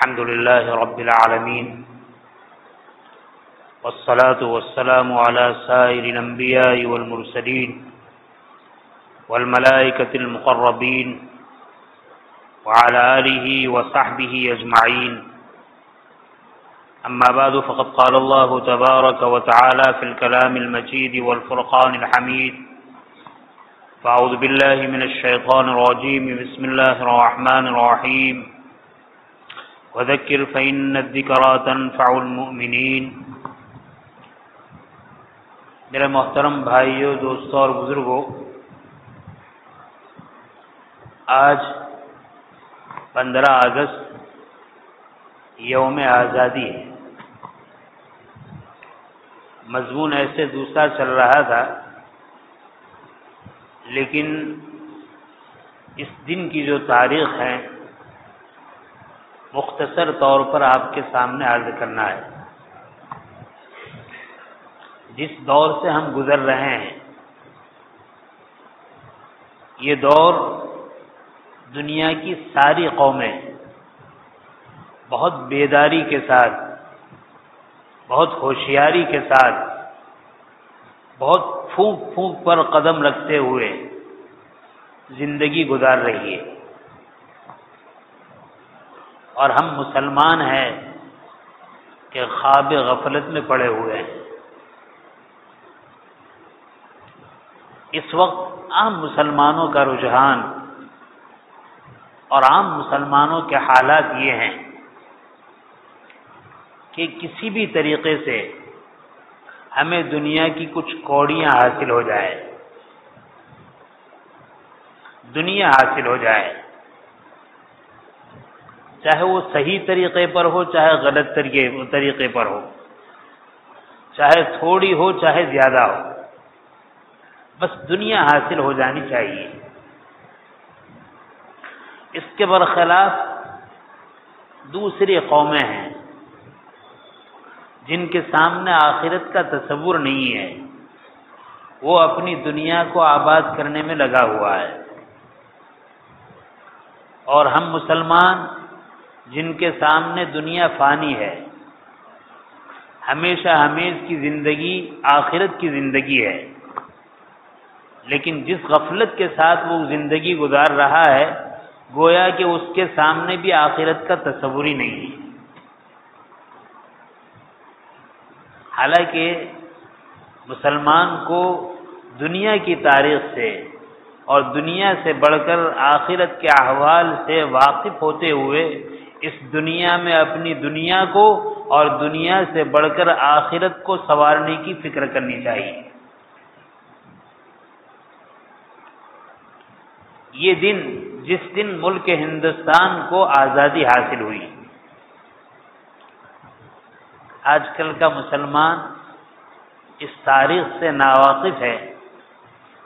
الحمد لله رب العالمين والصلاة والسلام على سائر الأنبياء والمرسلين والملائكة المقربين وعلى آله وصحبه أجمعين أما بعد فقد قال الله تبارك وتعالى في الكلام المجيد والفرقان الحميد فأعوذ بالله من الشيطان الرجيم بسم الله الرحمن الرحيم وذكر فإن الذكرى تنفع المؤمنين۔ میرے محترم بھائیوں، دوستوں اور بزرگوں، آج 15 اگست یوم آزادی ہے۔ مضمون ایسے دوسرا چل رہا تھا، لیکن اس دن کی جو تاریخ ہے مختصر طور پر آپ کے سامنے عرض کرنا ہے۔ جس دور سے ہم گزر رہے ہیں، یہ دور دنیا کی ساری قومیں بہت بیداری کے ساتھ، بہت ہوشیاری کے ساتھ، بہت پھونک پھونک پر قدم رکھتے ہوئے زندگی گزار رہی ہے، اور ہم مسلمان ہیں کہ خواب غفلت میں پڑے ہوئے ہیں۔ اس وقت عام مسلمانوں کا رجحان اور عام مسلمانوں کے حالات یہ ہیں کہ کسی بھی طریقے سے ہمیں دنیا کی کچھ کوڑیاں حاصل ہو جائے، دنیا حاصل ہو جائے، چاہے وہ صحیح طریقے پر ہو چاہے غلط طریقے پر ہو، چاہے تھوڑی ہو چاہے زیادہ ہو، بس دنیا حاصل ہو جانی چاہیے۔ اس کے برخلاف دوسری قومیں ہیں جن کے سامنے آخرت کا تصور نہیں ہے، وہ اپنی دنیا کو آباد کرنے میں لگا ہوا ہے، اور ہم مسلمان جن کے سامنے دنیا فانی ہے، ہمیشہ ہمیش کی زندگی آخرت کی زندگی ہے، لیکن جس غفلت کے ساتھ وہ زندگی گزار رہا ہے گویا کہ اس کے سامنے بھی آخرت کا تصور ہی نہیں ہے۔ حالانکہ مسلمان کو دنیا کی تاریخ سے اور دنیا سے بڑھ کر آخرت کے احوال سے واقف ہوتے ہوئے اس دنیا میں اپنی دنیا کو اور دنیا سے بڑھ کر آخرت کو سنوارنے کی فکر کرنی چاہیے۔ یہ دن، جس دن ملک ہندوستان کو آزادی حاصل ہوئی، آج کل کا مسلمان اس تاریخ سے ناواقف ہے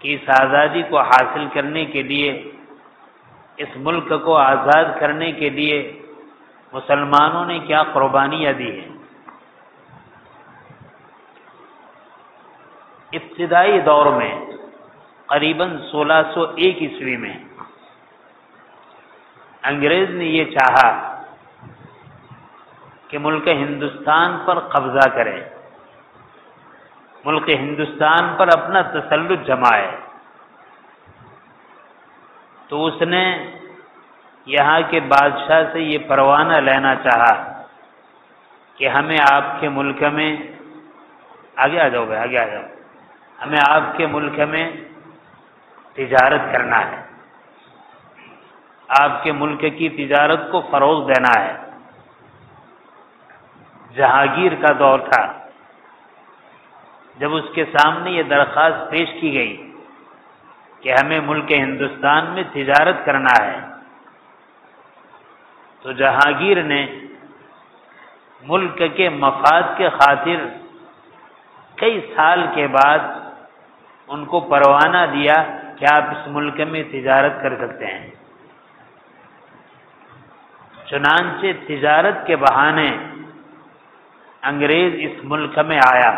کہ اس آزادی کو حاصل کرنے کے لیے، اس ملک کو آزاد کرنے کے لیے مسلمانوں نے کیا قربانیاں دی ہیں۔ ابتدائی دور میں قریباً 1601 عیسوی میں انگریز نے یہ چاہا کہ ملک ہندوستان پر قبضہ کرے، ملک ہندوستان پر اپنا تسلط جمائے، تو اس نے یہاں کے بادشاہ سے یہ پروانہ لینا چاہا کہ ہمیں آپ کے ملک میں آگے آ جاؤ، ہمیں آپ کے ملک میں تجارت کرنا ہے، آپ کے ملک کی تجارت کو فروغ دینا ہے۔ جہانگیر کا دور تھا، جب اس کے سامنے یہ درخواست پیش کی گئی کہ ہمیں ملک ہندوستان میں تجارت کرنا ہے، تو جہانگیر نے ملک کے مفاد کے خاطر کئی سال کے بعد ان کو پروانہ دیا کہ آپ اس ملک میں تجارت کر سکتے ہیں۔ چنانچہ تجارت کے بہانے انگریز اس ملک میں آیا،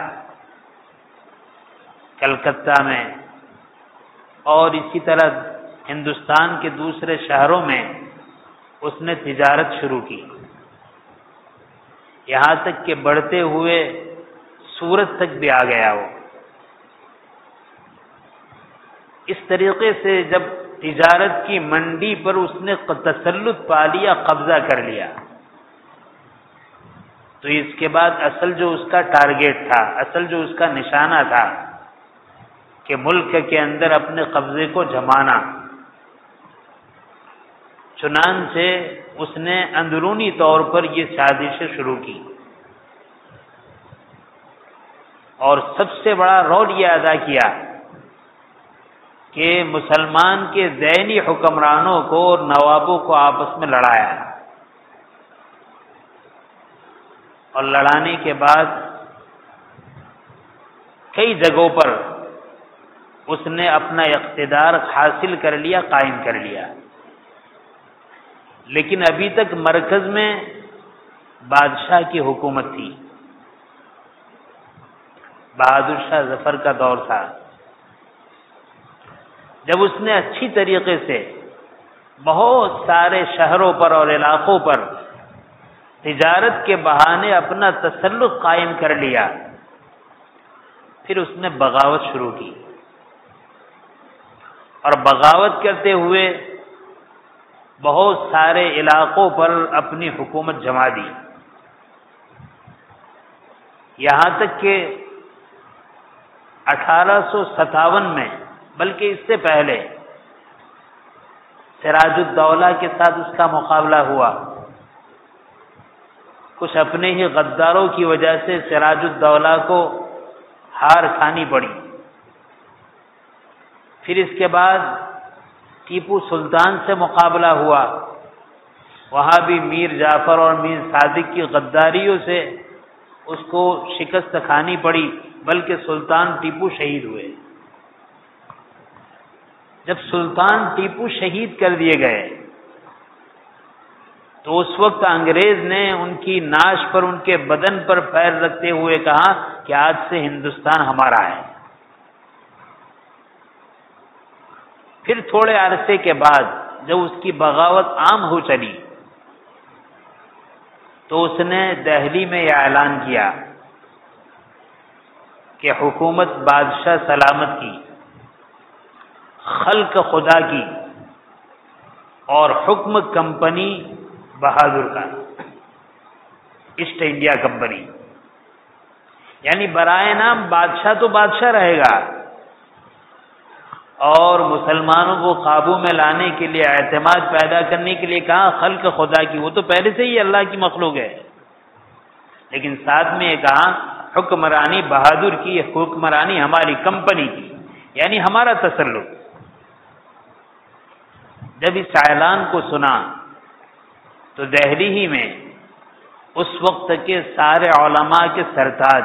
کلکتہ میں اور اسی طرح ہندوستان کے دوسرے شہروں میں اس نے تجارت شروع کی۔ یہاں تک کہ بڑھتے ہوئے سورج تک بھی آ گیا وہ۔ اس طریقے سے جب تجارت کی منڈی پر اس نے تسلط پا لیا، قبضہ کر لیا، تو اس کے بعد اصل جو اس کا ٹارگیٹ تھا، اصل جو اس کا نشانہ تھا کہ ملک کے اندر اپنے قبضے کو جمانا، چنانچہ اس نے اندرونی طور پر یہ سازشیں شروع کی، اور سب سے بڑا رول یہ ادا کیا کہ مسلمان کے ذہنی حکمرانوں کو اور نوابوں کو آپس میں لڑایا، اور لڑانے کے بعد کئی جگہوں پر اس نے اپنا اقتدار حاصل کر لیا، قائم کر لیا، لیکن ابھی تک مرکز میں بادشاہ کی حکومت تھی، بہادر شاہ ظفر کا دور تھا۔ جب اس نے اچھی طریقے سے بہت سارے شہروں پر اور علاقوں پر تجارت کے بہانے اپنا تسلط قائم کر لیا، پھر اس نے بغاوت شروع کی، اور بغاوت کرتے ہوئے بہت سارے علاقوں پر اپنی حکومت جما دی، یہاں تک کہ 1857 میں، بلکہ اس سے پہلے سراج الدولہ کے ساتھ اس کا مقابلہ ہوا، کچھ اپنے ہی غداروں کی وجہ سے سراج الدولہ کو ہار کھانی پڑی۔ پھر اس کے بعد ٹیپو سلطان سے مقابلہ ہوا، وہاں بھی میر جعفر اور میر صادق کی غداریوں سے اس کو شکست کھانی پڑی، بلکہ سلطان ٹیپو شہید ہوئے۔ جب سلطان ٹیپو شہید کر دیے گئے تو اس وقت انگریز نے ان کی ناش پر، ان کے بدن پر پیر رکھتے ہوئے کہا کہ آج سے ہندوستان ہمارا ہے۔ پھر تھوڑے عرصے کے بعد جب اس کی بغاوت عام ہو چلی تو اس نے دہلی میں یہ اعلان کیا کہ حکومت بادشاہ سلامت کی، خلق خدا کی، اور حکم کمپنی بہادر کا، ایسٹ انڈیا کمپنی، یعنی برائے نام بادشاہ تو بادشاہ رہے گا، اور مسلمانوں کو قابو میں لانے کے لیے، اعتماد پیدا کرنے کے لیے کہا خلق خدا کی، وہ تو پہلے سے ہی اللہ کی مخلوق ہے، لیکن ساتھ میں یہ کہا حکمرانی بہادر کی، حکمرانی ہماری کمپنی کی، یعنی ہمارا تسلط۔ جب اس اعلان کو سنا تو دہلی ہی میں اس وقت کے سارے علماء کے سرتاج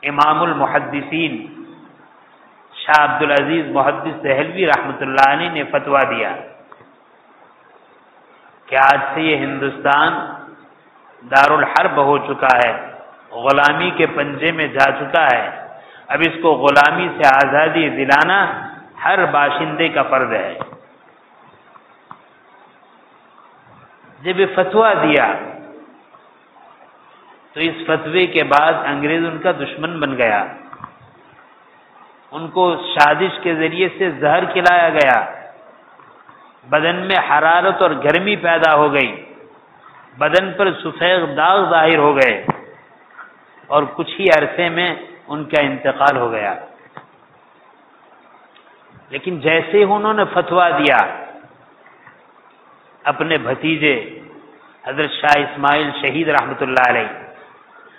امام المحدثین شاہ عبدالعزیز محدث دہلوی رحمۃ اللہ علیہ نے فتویٰ دیا کہ آج سے یہ ہندوستان دارالحرب ہو چکا ہے، غلامی کے پنجے میں جا چکا ہے، اب اس کو غلامی سے آزادی دلانا ہر باشندے کا فرض ہے۔ جب یہ فتویٰ دیا تو اس فتوے کے بعد انگریز ان کا دشمن بن گیا، ان کو سازش کے ذریعے سے زہر کھلایا گیا، بدن میں حرارت اور گرمی پیدا ہو گئی، بدن پر سفید داغ ظاہر ہو گئے، اور کچھ ہی عرصے میں ان کا انتقال ہو گیا۔ لیکن جیسے ہی انہوں نے فتویٰ دیا، اپنے بھتیجے حضرت شاہ اسماعیل شہید رحمۃ اللہ علیہ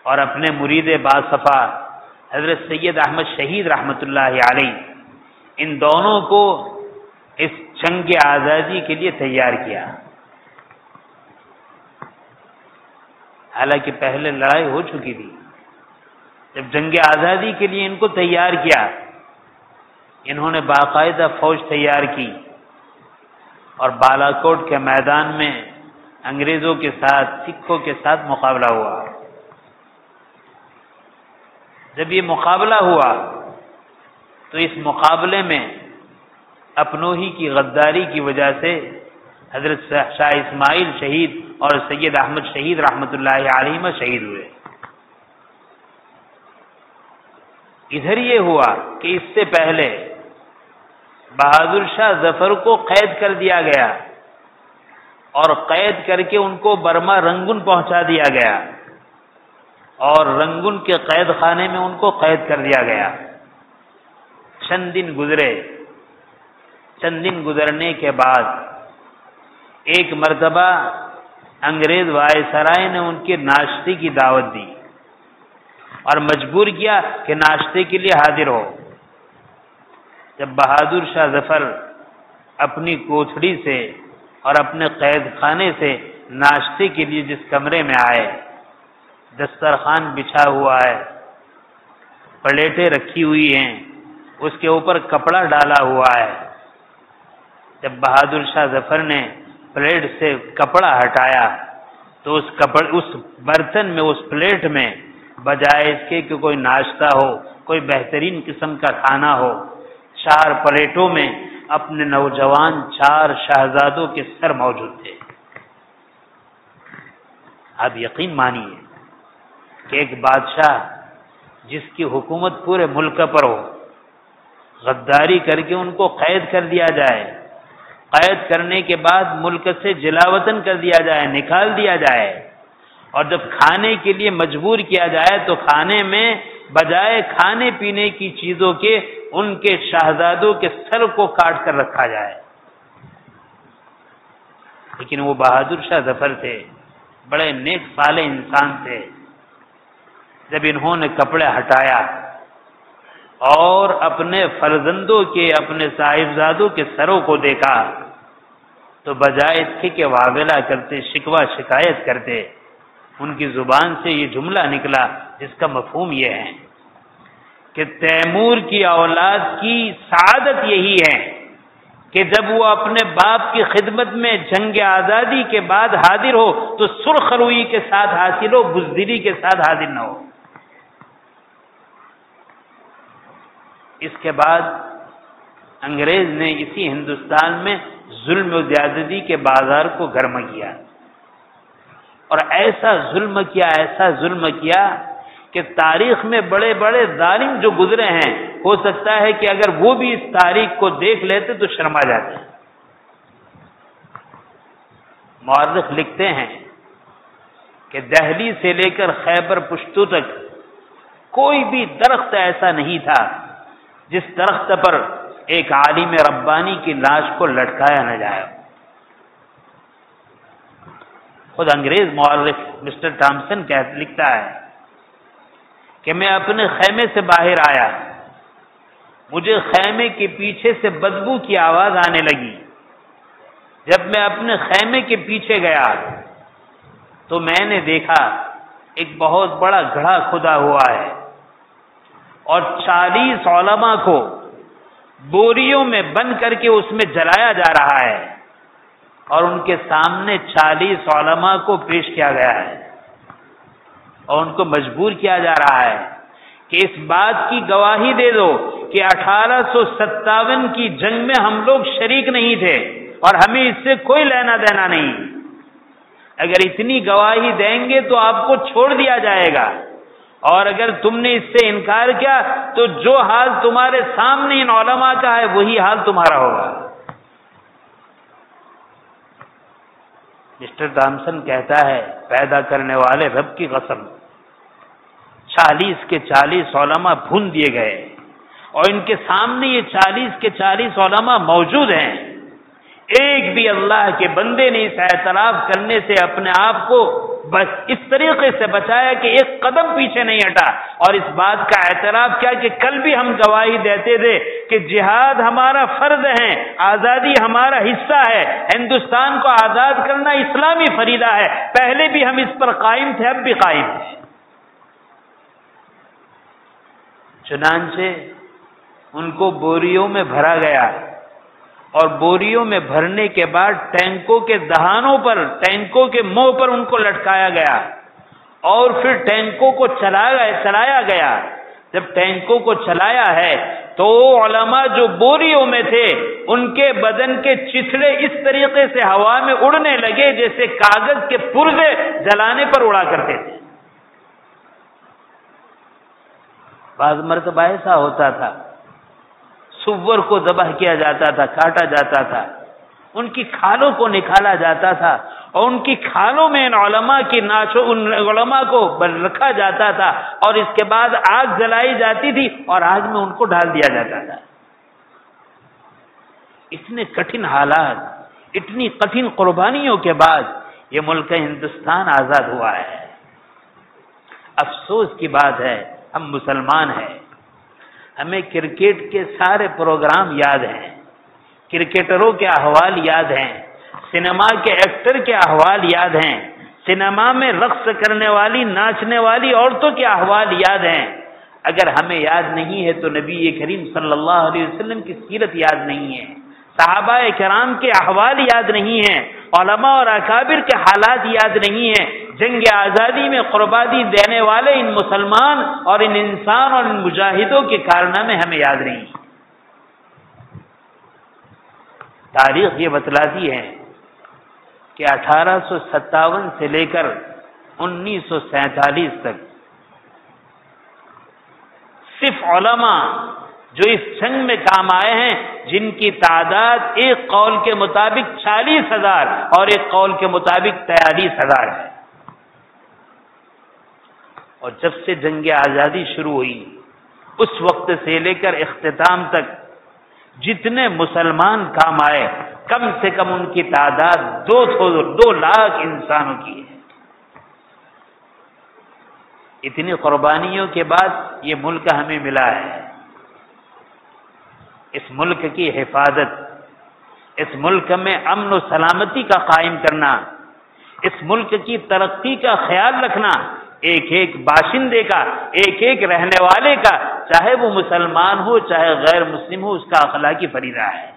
اور اپنے مرید باصفا حضرت سید احمد شہید رحمۃ اللہ علیہ، ان دونوں کو اس جنگ آزادی کے لیے تیار کیا۔ حالانکہ پہلے لڑائی ہو چکی تھی، جب جنگ آزادی کے لیے ان کو تیار کیا، انہوں نے باقاعدہ فوج تیار کی، اور بالاکوٹ کے میدان میں انگریزوں کے ساتھ، سکھوں کے ساتھ مقابلہ ہوا۔ جب یہ مقابلہ ہوا تو اس مقابلے میں اپنوں ہی کی غداری کی وجہ سے حضرت شاہ اسماعیل شہید اور سید احمد شہید رحمۃ اللہ علیہ شہید ہوئے۔ ادھر یہ ہوا کہ اس سے پہلے بہادر شاہ ظفر کو قید کر دیا گیا اور قید کر کے ان کو برما رنگون پہنچا دیا گیا اور رنگون کے قید خانے میں ان کو قید کر دیا گیا۔ چند دن گزرے، چند دن گزرنے کے بعد ایک مرتبہ انگریز وائسرائے نے ان کے ناشتے کی دعوت دی اور مجبور کیا کہ ناشتے کے لیے حاضر ہو۔ جب بہادر شاہ ظفر اپنی کوٹھڑی سے اور اپنے قید خانے سے ناشتے کے لیے جس کمرے میں آئے، دسترخوان بچھا ہوا ہے، پلیٹیں رکھی ہوئی ہیں، اس کے اوپر کپڑا ڈالا ہوا ہے۔ جب بہادر شاہ ظفر نے پلیٹ سے کپڑا ہٹایا تو اس برتن میں، اس پلیٹ میں بجائے اس کے کہ کوئی ناشتہ ہو، کوئی بہترین قسم کا کھانا ہو، 4 پلیٹوں میں اپنے نوجوان 4 شہزادوں کے سر موجود تھے۔ آپ یقین مانیے کہ ایک بادشاہ جس کی حکومت پورے ملک پر ہو، غداری کر کے ان کو قید کر دیا جائے، قید کرنے کے بعد ملک سے جلاوطن کر دیا جائے، نکال دیا جائے، اور جب کھانے کے لیے مجبور کیا جائے تو کھانے میں بجائے کھانے پینے کی چیزوں کے ان کے شہزادوں کے سر کو کاٹ کر رکھا جائے۔ لیکن وہ بہادر شاہ ظفر تھے، بڑے نیک صالح انسان تھے۔ جب انہوں نے کپڑے ہٹایا اور اپنے فرزندوں کے، اپنے صاحبزادوں کے سروں کو دیکھا تو بجائے اس کے کہ واویلا کرتے، شکوہ شکایت کرتے، ان کی زبان سے یہ جملہ نکلا جس کا مفہوم یہ ہے کہ تیمور کی اولاد کی سعادت یہی ہے کہ جب وہ اپنے باپ کی خدمت میں جنگ آزادی کے بعد حاضر ہو تو سرخ روئی کے ساتھ حاصل ہو، بزدلی کے ساتھ حاضر نہ ہو۔ اس کے بعد انگریز نے اسی ہندوستان میں ظلم و زیادتی کے بازار کو گرم کیا اور ایسا ظلم کیا کہ تاریخ میں بڑے بڑے ظالم جو گزرے ہیں، ہو سکتا ہے کہ اگر وہ بھی اس تاریخ کو دیکھ لیتے تو شرما جاتے۔ مورخ لکھتے ہیں کہ دہلی سے لے کر خیبر پشتو تک کوئی بھی درخت ایسا نہیں تھا جس درخت پر ایک عالم ربانی کی لاش کو لٹکایا نہ جائے۔ خود انگریز مورخ مسٹر ٹامسن لکھتا ہے کہ میں اپنے خیمے سے باہر آیا، مجھے خیمے کے پیچھے سے بدبو کی آواز آنے لگی۔ جب میں اپنے خیمے کے پیچھے گیا تو میں نے دیکھا ایک بہت بڑا گڑھا کھدا ہوا ہے اور 40 علماء کو بوریوں میں بند کر کے اس میں جلایا جا رہا ہے اور ان کے سامنے 40 علماء کو پیش کیا گیا ہے اور ان کو مجبور کیا جا رہا ہے کہ اس بات کی گواہی دے دو کہ 1857 کی جنگ میں ہم لوگ شریک نہیں تھے اور ہمیں اس سے کوئی لینا دینا نہیں۔ اگر اتنی گواہی دیں گے تو آپ کو چھوڑ دیا جائے گا، اور اگر تم نے اس سے انکار کیا تو جو حال تمہارے سامنے ان علماء کا ہے وہی حال تمہارا ہوگا۔ مسٹر تھامسن کہتا ہے، پیدا کرنے والے رب کی قسم، 40 کے 40 علماء بھون دیے گئے اور ان کے سامنے یہ 40 کے 40 علماء موجود ہیں۔ ایک بھی اللہ کے بندے نے اس اعتراف کرنے سے اپنے آپ کو بس اس طریقے سے بچایا کہ ایک قدم پیچھے نہیں ہٹا اور اس بات کا اعتراف کیا کہ کل بھی ہم گواہی دیتے تھے کہ جہاد ہمارا فرض ہے، آزادی ہمارا حصہ ہے، ہندوستان کو آزاد کرنا اسلامی فریضہ ہے، پہلے بھی ہم اس پر قائم تھے، اب بھی قائم ہیں۔ چنانچہ ان کو بوریوں میں بھرا گیا اور بوریوں میں بھرنے کے بعد ٹینکوں کے دہانوں پر، ٹینکوں کے منہ پر ان کو لٹکایا گیا اور پھر ٹینکوں کو چلایا گیا۔ جب ٹینکوں کو چلایا ہے تو علماء جو بوریوں میں تھے ان کے بدن کے چتھڑے اس طریقے سے ہوا میں اڑنے لگے جیسے کاغذ کے پرزے جلانے پر اڑا کرتے تھے۔ بعض مرتبہ ایسا ہوتا تھا سور کو ذبح کیا جاتا تھا، کاٹا جاتا تھا، ان کی کھالوں کو نکالا جاتا تھا اور ان کی کھالوں میں ان علماء کو رکھا جاتا تھا اور اس کے بعد آگ جلائی جاتی تھی اور آگ میں ان کو ڈال دیا جاتا تھا۔ اتنے کٹھن حالات، اتنی کٹھن قربانیوں کے بعد یہ ملک ہندوستان آزاد ہوا ہے۔ افسوس کی بات ہے ہم مسلمان ہیں، ہمیں کرکٹ کے سارے پروگرام یاد ہیں، کرکٹروں کے احوال یاد ہیں، سنیما کے ایکٹر کے احوال یاد ہیں، سنیما میں رقص کرنے والی ناچنے والی عورتوں کے احوال یاد ہیں۔ اگر ہمیں یاد نہیں ہے تو نبی کریم صلی اللہ علیہ وسلم کی سیرت یاد نہیں ہے، صحابہ کرام کے احوال یاد نہیں ہیں، علماء اور اکابر کے حالات یاد نہیں ہیں، جنگ آزادی میں قربانی دینے والے ان مسلمان اور ان انسان اور ان مجاہدوں کے کارنامے ہمیں یاد نہیں۔ تاریخ یہ بتلاتی ہے کہ 1857 سے لے کر 1947 تک صرف علماء جو اس جنگ میں کام آئے ہیں جن کی تعداد ایک قول کے مطابق 40,000 اور ایک قول کے مطابق 43,000 ہے۔ اور جب سے جنگ آزادی شروع ہوئی اس وقت سے لے کر اختتام تک جتنے مسلمان کام آئے کم سے کم ان کی تعداد 2 لاکھ انسانوں کی ہے۔ اتنی قربانیوں کے بعد یہ ملک ہمیں ملا ہے۔ اس ملک کی حفاظت، اس ملک میں امن و سلامتی کا قائم کرنا، اس ملک کی ترقی کا خیال رکھنا ایک ایک باشندے کا، ایک ایک رہنے والے کا، چاہے وہ مسلمان ہو چاہے غیر مسلم ہو، اس کا اخلاقی فریضہ ہے۔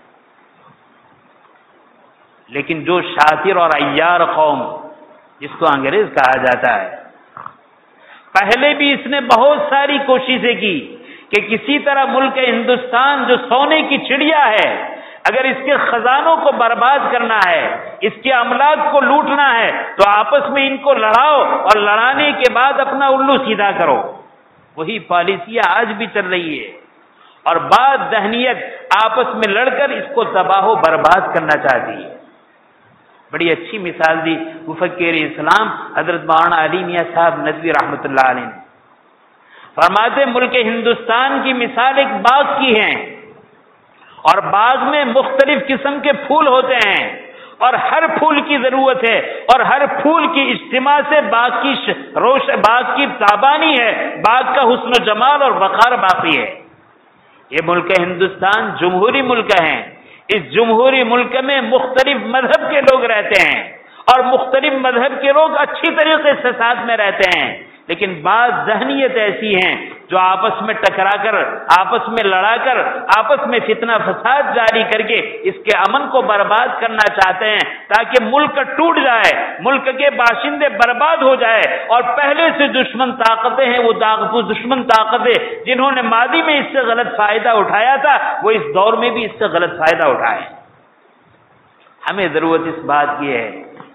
لیکن جو شاطر اور عیار قوم جس کو انگریز کہا جاتا ہے، پہلے بھی اس نے بہت ساری کوششیں کی کہ کسی طرح ملک ہندوستان جو سونے کی چڑیا ہے، اگر اس کے خزانوں کو برباد کرنا ہے، اس کے املاک کو لوٹنا ہے تو آپس میں ان کو لڑاؤ اور لڑانے کے بعد اپنا الو سیدھا کرو۔ وہی پالیسیاں آج بھی چل رہی ہے اور بعض ذہنیت آپس میں لڑ کر اس کو تباہ و برباد کرنا چاہتی ہے۔ بڑی اچھی مثال دی مفکر اسلام حضرت مولانا علی میاں صاحب ندوی رحمۃ اللہ علیہ نے۔ فرماتے ملک ہندوستان کی مثال ایک باغ کی ہے اور باغ میں مختلف قسم کے پھول ہوتے ہیں اور ہر پھول کی ضرورت ہے اور ہر پھول کی اجتماع سے باغ کی تابانی ہے، باغ کا حسن و جمال اور وقار باقی ہے۔ یہ ملک ہندوستان جمہوری ملک ہے، اس جمہوری ملک میں مختلف مذہب کے لوگ رہتے ہیں اور مختلف مذہب کے لوگ اچھی طریقے سے ساتھ میں رہتے ہیں، لیکن بعض ذہنیت ایسی ہیں جو آپس میں ٹکرا کر، آپس میں لڑا کر، آپس میں فتنہ فساد جاری کر کے اس کے امن کو برباد کرنا چاہتے ہیں تاکہ ملک ٹوٹ جائے، ملک کے باشندے برباد ہو جائے اور پہلے سے دشمن طاقتیں ہیں، وہ دشمن طاقتیں جنہوں نے ماضی میں اس سے غلط فائدہ اٹھایا تھا وہ اس دور میں بھی اس سے غلط فائدہ اٹھائے۔ ہمیں ضرورت اس بات کی ہے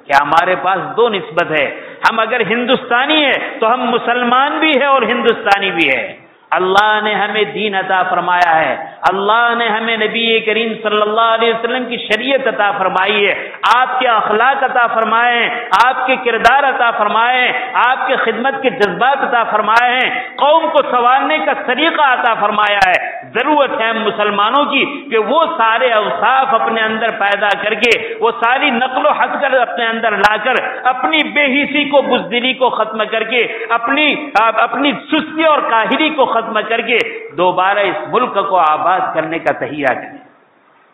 کہ ہمارے پاس دو نسبت ہے، ہم اگر ہندوستانی ہیں تو ہم مسلمان بھی ہیں اور ہندوستانی بھی ہیں۔ اللہ نے ہمیں دین عطا فرمایا ہے، اللہ نے ہمیں نبی کریم صلی اللہ علیہ وسلم کی شریعت عطا فرمائی ہے، آپ کے اخلاق عطا فرمائے ہیں، آپ کے کردار عطا فرمائے ہیں، آپ کے خدمت کے جذبات عطا فرمائے ہیں، قوم کو سنوارنے کا طریقہ عطا فرمایا ہے۔ ضرورت ہے ہم مسلمانوں کی کہ وہ سارے اوصاف اپنے اندر پیدا کر کے، وہ ساری نقل و حد کر اپنے اندر لا کر اپنی بے حسی کو، بزدلی کو ختم کر کے، اپنی سستی اور کاہلی کو ختم کر کے دوبارہ اس ملک کو آباد کرنے کا تہیہ کریں۔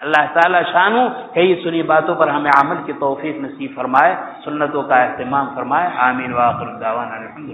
اللہ تعالی شانو کئی سنی باتوں پر ہمیں عمل کی توفیق نصیب فرمائے، سنتوں کا اہتمام فرمائے۔ آمین وآخر دعوانا الحمدللہ۔